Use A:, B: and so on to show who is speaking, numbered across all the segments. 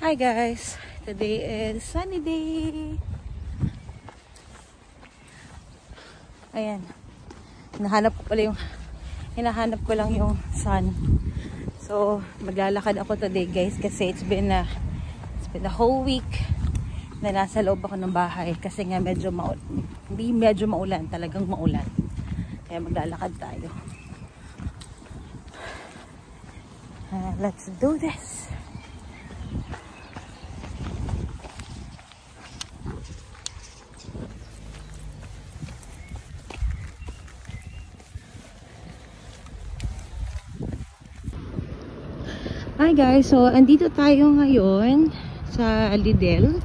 A: Hi guys, today is sunny day. Ayan, hinahanap ko lang yung sun. So maglalakad ako today guys kasi it's been a whole week na nasa loob ako ng bahay kasi nga hindi medyo maulan, talagang maulan. Kaya maglalakad tayo. Let's do this. Hi guys, so andito tayo ngayon sa Lidl.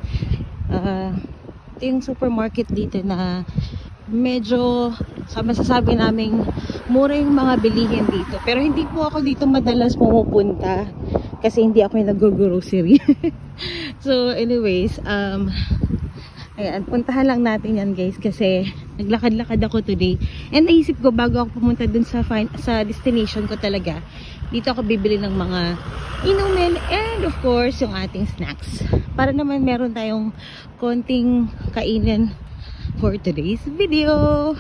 A: Ito yung supermarket dito na medyo masasabi naming mura yung mga bilihin dito. Pero hindi po ako dito madalas pumupunta kasi hindi ako yung nag-grocery. So anyways, ayan, puntahan lang natin yan guys kasi naglakad-lakad ako today. And naisip ko bago ako pumunta dun sa destination ko talaga, dito ako bibili ng mga inumin and of course yung ating snacks. Para naman meron tayong konting kainin for today's video.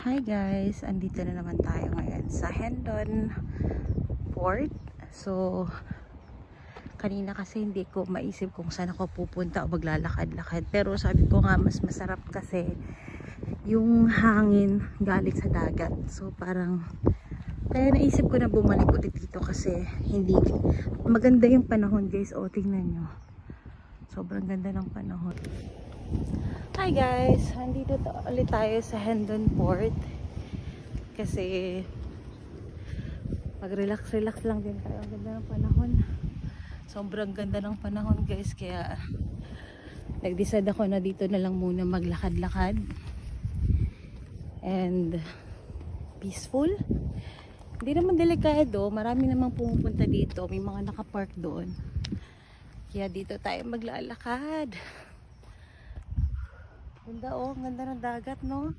A: Hi guys, andito na naman tayo ngayon sa Hendon Port. So kanina kasi hindi ko maisip kung saan ako pupunta o maglalakad-lakad, pero sabi ko nga mas masarap kasi yung hangin galing sa dagat. So parang kaya naisip ko na bumalik ulit dito kasi hindi maganda yung panahon guys. O tingnan nyo, sobrang ganda ng panahon. Hi guys, andito ulit tayo sa Hendon Port kasi mag-relax lang din tayo. Ang ganda ng panahon, sobrang ganda ng panahon guys, kaya nag-decide ako na dito na lang muna maglakad-lakad and peaceful. Hindi naman delikado, marami namang pumupunta dito, may mga nakapark doon, kaya dito tayo maglalakad. Ganda oh, ganda ng dagat no.